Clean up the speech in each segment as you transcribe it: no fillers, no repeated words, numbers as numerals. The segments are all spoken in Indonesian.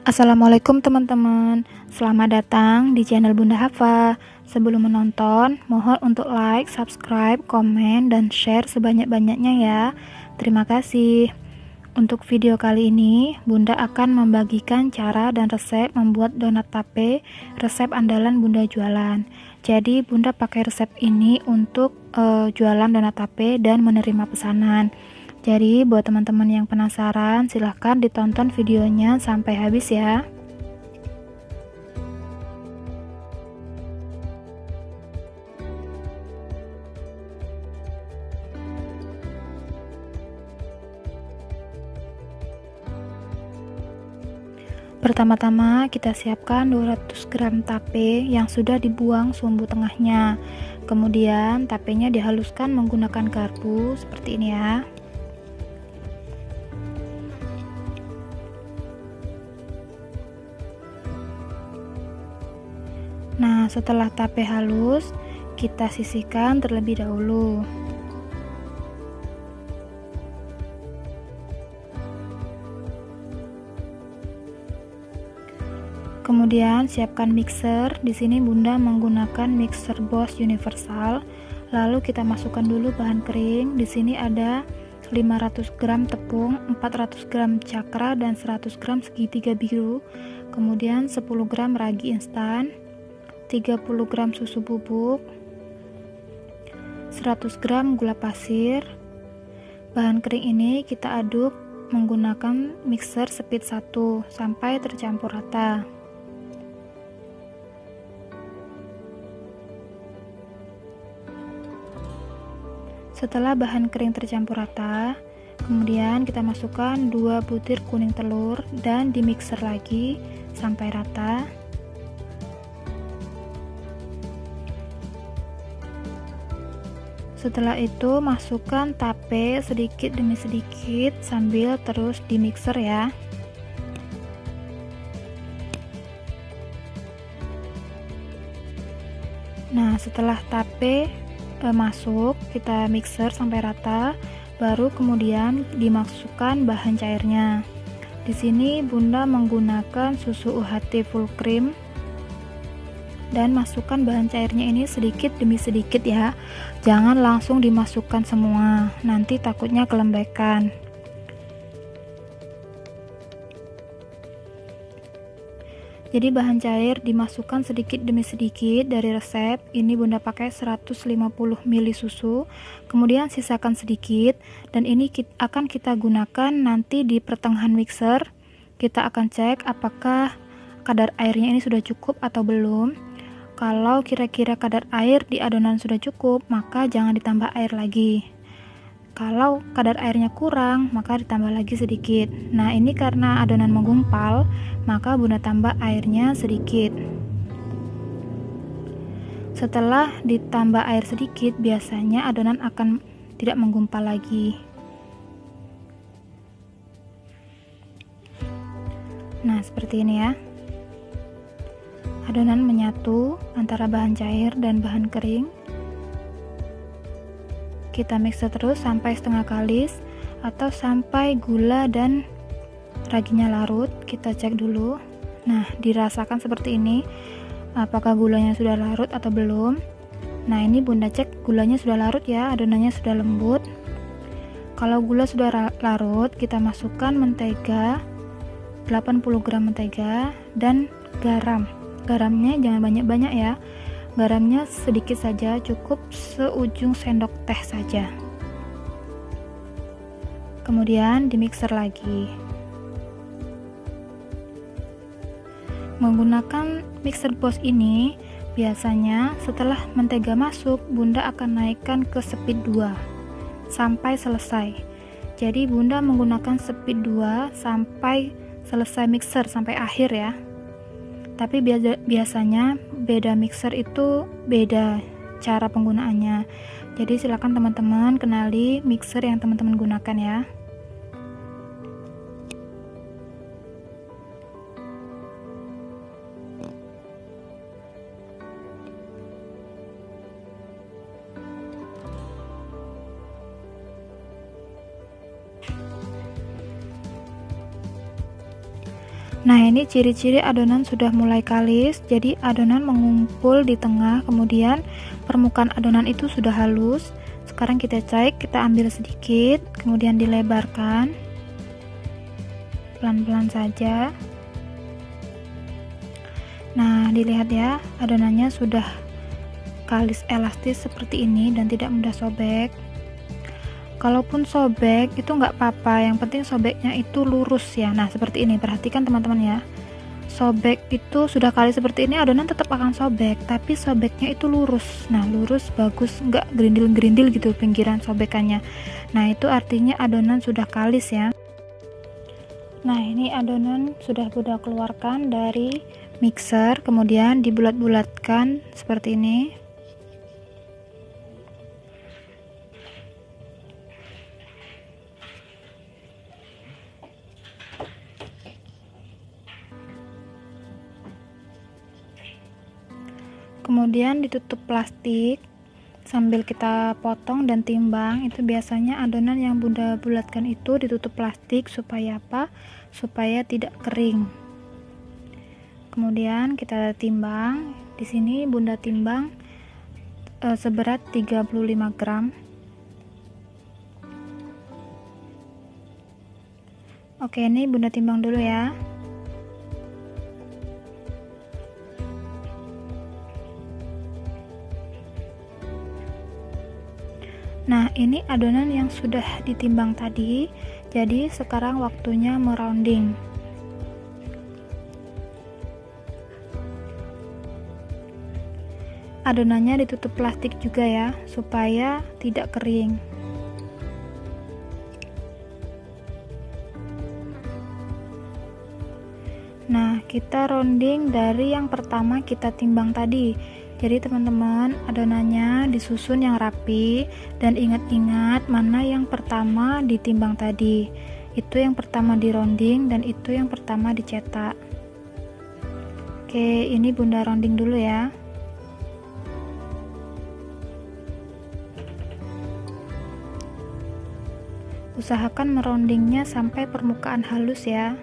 Assalamualaikum teman-teman, selamat datang di channel Bunda Hafa. Sebelum menonton, mohon untuk like, subscribe, komen, dan share sebanyak-banyaknya ya. Terima kasih. Untuk video kali ini, Bunda akan membagikan cara dan resep membuat donat tape, resep andalan Bunda jualan. Jadi Bunda pakai resep ini untuk jualan donat tape dan menerima pesanan. Jadi buat teman-teman yang penasaran, silahkan ditonton videonya sampai habis ya. Pertama-tama kita siapkan 200 gram tape yang sudah dibuang sumbu tengahnya. Kemudian tapenya dihaluskan menggunakan garpu seperti ini ya. Nah, setelah tape halus, kita sisihkan terlebih dahulu. Kemudian siapkan mixer. Di sini Bunda menggunakan mixer Bosch Universal. Lalu kita masukkan dulu bahan kering. Di sini ada 500 gram tepung, 400 gram cakra, dan 100 gram segitiga biru. Kemudian 10 gram ragi instan, 30 gram susu bubuk, 100 gram gula pasir. Bahan kering ini kita aduk menggunakan mixer speed 1 sampai tercampur rata. Setelah bahan kering tercampur rata, kemudian kita masukkan 2 butir kuning telur dan dimixer lagi sampai rata. Setelah itu masukkan tape sedikit demi sedikit sambil terus dimixer ya. Nah, setelah tape masuk, kita mixer sampai rata, baru kemudian dimasukkan bahan cairnya. Di sini Bunda menggunakan susu UHT full cream dan masukkan bahan cairnya ini sedikit demi sedikit ya. Jangan langsung dimasukkan semua, nanti takutnya kelembekan. Jadi bahan cair dimasukkan sedikit demi sedikit. Dari resep ini Bunda pakai 150 ml susu, kemudian sisakan sedikit, dan ini akan kita gunakan nanti di pertengahan mixer. Kita akan cek apakah kadar airnya ini sudah cukup atau belum. Kalau kira-kira kadar air di adonan sudah cukup, maka jangan ditambah air lagi. Kalau kadar airnya kurang, maka ditambah lagi sedikit. Nah, ini karena adonan menggumpal, maka Bunda tambah airnya sedikit. Setelah ditambah air sedikit, biasanya adonan akan tidak menggumpal lagi. Nah, seperti ini ya. Adonan menyatu antara bahan cair dan bahan kering. Kita mixer terus sampai setengah kalis atau sampai gula dan raginya larut. Kita cek dulu. Nah, dirasakan seperti ini, apakah gulanya sudah larut atau belum. Nah, ini Bunda cek gulanya sudah larut ya, adonannya sudah lembut. Kalau gula sudah larut, kita masukkan mentega, 80 gram mentega, dan garam. Garamnya jangan banyak-banyak ya. Garamnya sedikit saja, cukup seujung sendok teh saja. Kemudian dimixer lagi. Menggunakan mixer Bosch ini, biasanya setelah mentega masuk, Bunda akan naikkan ke speed 2 sampai selesai. Jadi Bunda menggunakan speed 2 sampai selesai mixer, sampai akhir ya. Tapi biasanya beda mixer itu beda cara penggunaannya. Jadi silakan teman-teman kenali mixer yang teman-teman gunakan ya. Nah, ini ciri-ciri adonan sudah mulai kalis. Jadi adonan mengumpul di tengah, kemudian permukaan adonan itu sudah halus. Sekarang kita cek, kita ambil sedikit, kemudian dilebarkan pelan-pelan saja. Nah, dilihat ya, adonannya sudah kalis elastis seperti ini dan tidak mudah sobek. Kalaupun sobek itu nggak apa-apa, yang penting sobeknya itu lurus ya. Nah, seperti ini, perhatikan teman-teman ya. Sobek itu sudah kali seperti ini, adonan tetap akan sobek, tapi sobeknya itu lurus. Nah, lurus bagus, nggak gerindil-gerindil gitu pinggiran sobekannya. Nah, itu artinya adonan sudah kalis ya. Nah, ini adonan sudah Bunda keluarkan dari mixer, kemudian dibulat-bulatkan seperti ini. Kemudian ditutup plastik sambil kita potong dan timbang. Itu biasanya adonan yang Bunda bulatkan itu ditutup plastik supaya apa? Supaya tidak kering. Kemudian kita timbang. Di sini Bunda timbang seberat 35 gram. Oke, ini Bunda timbang dulu ya. Nah, ini adonan yang sudah ditimbang tadi. Jadi sekarang waktunya merounding. Adonannya ditutup plastik juga ya, supaya tidak kering. Nah, kita rounding dari yang pertama kita timbang tadi. Jadi teman-teman, adonannya disusun yang rapi dan ingat-ingat mana yang pertama ditimbang tadi. Itu yang pertama di rounding dan itu yang pertama dicetak. Oke, ini Bunda rounding dulu ya. Usahakan meroundingnya sampai permukaan halus ya.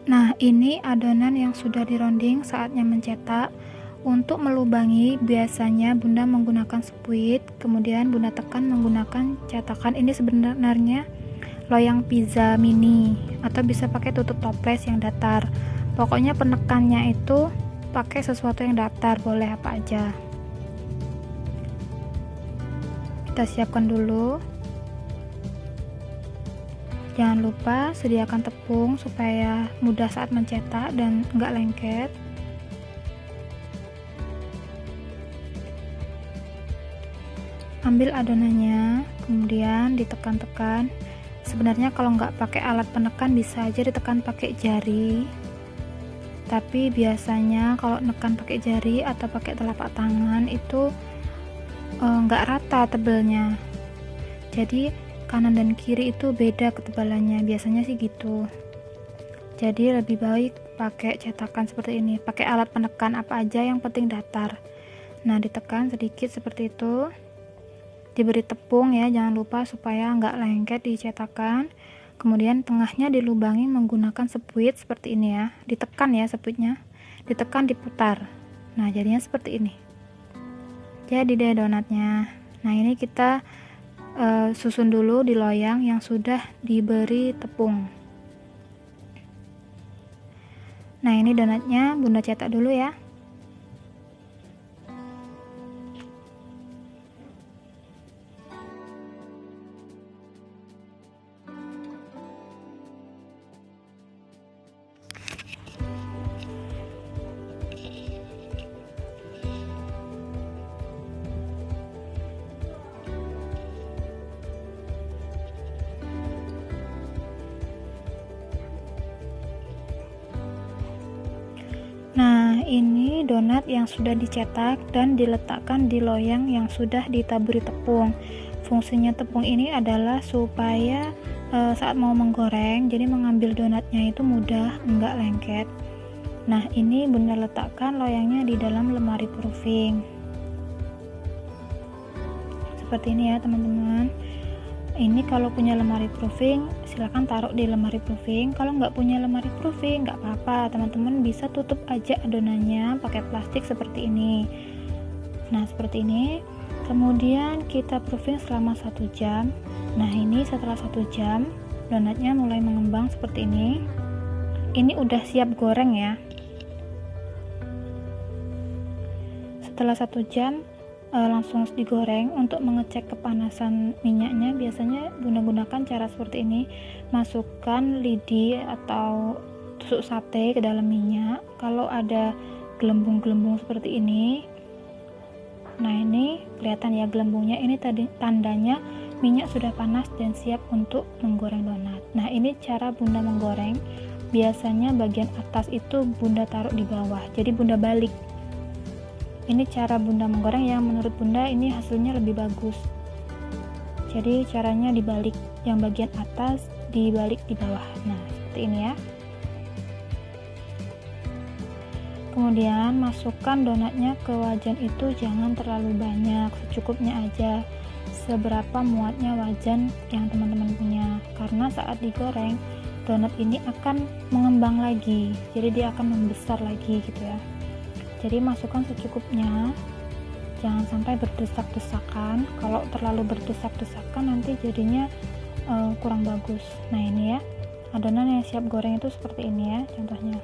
Nah, ini adonan yang sudah dironding, saatnya mencetak. Untuk melubangi biasanya Bunda menggunakan spuit, kemudian Bunda tekan menggunakan cetakan. Ini sebenarnya loyang pizza mini atau bisa pakai tutup toples yang datar. Pokoknya penekannya itu pakai sesuatu yang datar, boleh apa aja. Kita siapkan dulu. Jangan lupa sediakan tepung supaya mudah saat mencetak dan enggak lengket. Ambil adonannya, kemudian ditekan-tekan. Sebenarnya kalau nggak pakai alat penekan bisa aja ditekan pakai jari. Tapi biasanya kalau nekan pakai jari atau pakai telapak tangan itu nggak rata tebelnya. Jadi kanan dan kiri itu beda ketebalannya, biasanya sih gitu. Jadi lebih baik pakai cetakan seperti ini, pakai alat penekan apa aja yang penting datar. Nah, ditekan sedikit seperti itu, diberi tepung ya, jangan lupa supaya nggak lengket di cetakan. Kemudian tengahnya dilubangi menggunakan spuit seperti ini ya, ditekan ya spuitnya, ditekan diputar. Nah, jadinya seperti ini. Jadi deh donatnya. Nah, ini kita susun dulu di loyang yang sudah diberi tepung. Nah, ini donatnya Bunda cetak dulu ya. Nah, ini donat yang sudah dicetak dan diletakkan di loyang yang sudah ditaburi tepung. Fungsinya tepung ini adalah supaya saat mau menggoreng, jadi mengambil donatnya itu mudah, enggak lengket. Nah, ini Bunda letakkan loyangnya di dalam lemari proofing seperti ini ya teman-teman. Ini kalau punya lemari proofing silahkan taruh di lemari proofing. Kalau nggak punya lemari proofing nggak apa-apa, teman-teman bisa tutup aja adonannya pakai plastik seperti ini. Nah, seperti ini. Kemudian kita proofing selama 1 jam. Nah, ini setelah 1 jam donatnya mulai mengembang seperti ini. Ini udah siap goreng ya. Setelah 1 jam langsung digoreng. Untuk mengecek kepanasan minyaknya biasanya Bunda gunakan cara seperti ini. Masukkan lidi atau tusuk sate ke dalam minyak. Kalau ada gelembung-gelembung seperti ini, nah ini kelihatan ya gelembungnya, ini tadi tandanya minyak sudah panas dan siap untuk menggoreng donat. Nah, ini cara Bunda menggoreng. Biasanya bagian atas itu Bunda taruh di bawah, jadi Bunda balik. Ini cara Bunda menggoreng yang menurut Bunda ini hasilnya lebih bagus. Jadi caranya dibalik, yang bagian atas dibalik di bawah. Nah, seperti ini ya. Kemudian masukkan donatnya ke wajan itu jangan terlalu banyak, secukupnya aja. Seberapa muatnya wajan yang teman-teman punya. Karena saat digoreng, donat ini akan mengembang lagi. Jadi dia akan membesar lagi gitu ya. Jadi masukkan secukupnya, jangan sampai berdesak-desakan. Kalau terlalu berdesak-desakan nanti jadinya kurang bagus. Nah, ini ya adonan yang siap goreng itu seperti ini ya contohnya.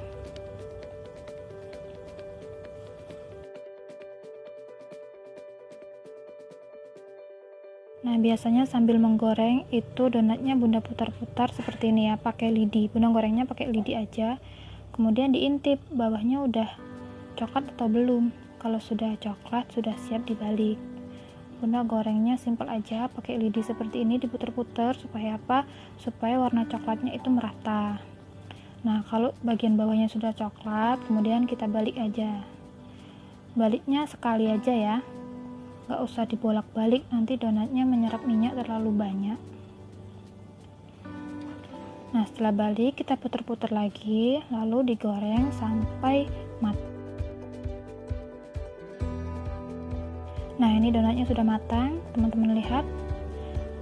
Nah, biasanya sambil menggoreng itu donatnya Bunda putar-putar seperti ini ya, pakai lidi. Bunda gorengnya pakai lidi aja, kemudian diintip bawahnya udah coklat atau belum. Kalau sudah coklat sudah siap dibalik. Bunda gorengnya simpel aja pakai lidi seperti ini, diputer-puter supaya apa? Supaya warna coklatnya itu merata. Nah, kalau bagian bawahnya sudah coklat, kemudian kita balik aja. Baliknya sekali aja ya, nggak usah dibolak-balik, nanti donatnya menyerap minyak terlalu banyak. Nah, setelah balik kita puter-puter lagi, lalu digoreng sampai matang. Nah, ini donatnya sudah matang, teman-teman lihat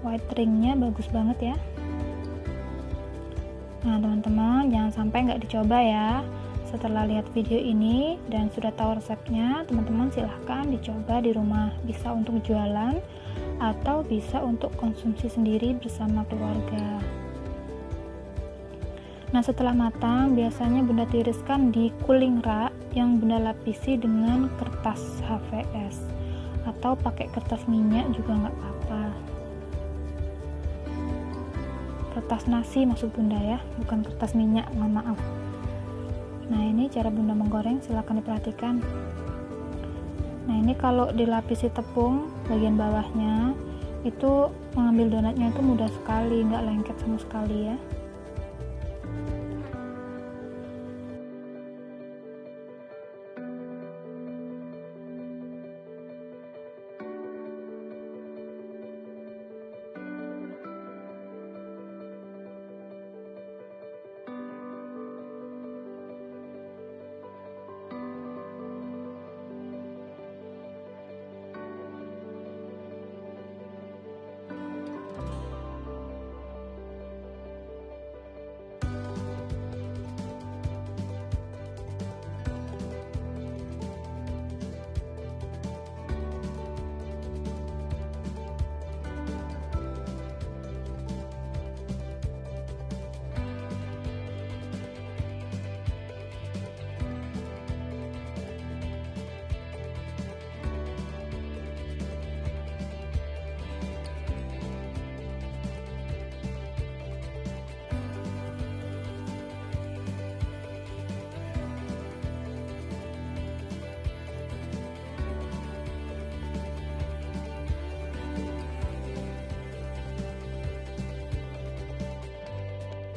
white ringnya bagus banget ya. Nah, teman-teman jangan sampai nggak dicoba ya. Setelah lihat video ini dan sudah tahu resepnya, teman-teman silahkan dicoba di rumah. Bisa untuk jualan atau bisa untuk konsumsi sendiri bersama keluarga. Nah, setelah matang biasanya Bunda tiriskan di cooling rack yang Bunda lapisi dengan kertas HVS atau pakai kertas minyak juga nggak apa-apa. Kertas nasi maksud Bunda ya, bukan kertas minyak, mohon maaf. Nah, ini cara Bunda menggoreng, silahkan diperhatikan. Nah, ini kalau dilapisi tepung bagian bawahnya itu mengambil donatnya itu mudah sekali, nggak lengket sama sekali ya.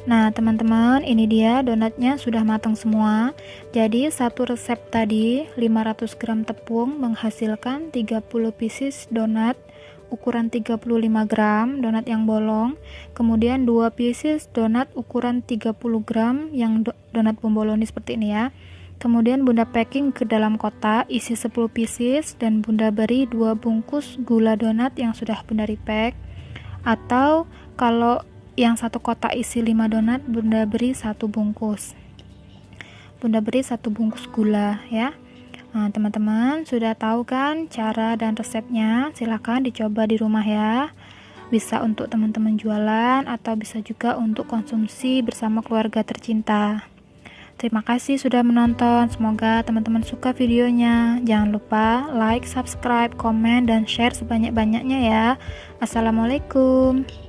Nah, teman-teman, ini dia donatnya sudah matang semua. Jadi, satu resep tadi 500 gram tepung menghasilkan 30 pieces donat ukuran 35 gram, donat yang bolong. Kemudian 2 pieces donat ukuran 30 gram yang donat bomboloni seperti ini ya. Kemudian Bunda packing ke dalam kotak, isi 10 pieces, dan Bunda beri 2 bungkus gula donat yang sudah Bunda repack. Atau kalau yang satu kotak isi 5 donat, Bunda beri 1 bungkus. Bunda beri 1 bungkus gula ya. Nah, teman-teman sudah tahu kan cara dan resepnya? Silahkan dicoba di rumah ya. Bisa untuk teman-teman jualan atau bisa juga untuk konsumsi bersama keluarga tercinta. Terima kasih sudah menonton. Semoga teman-teman suka videonya. Jangan lupa like, subscribe, komen, dan share sebanyak-banyaknya ya. Assalamualaikum.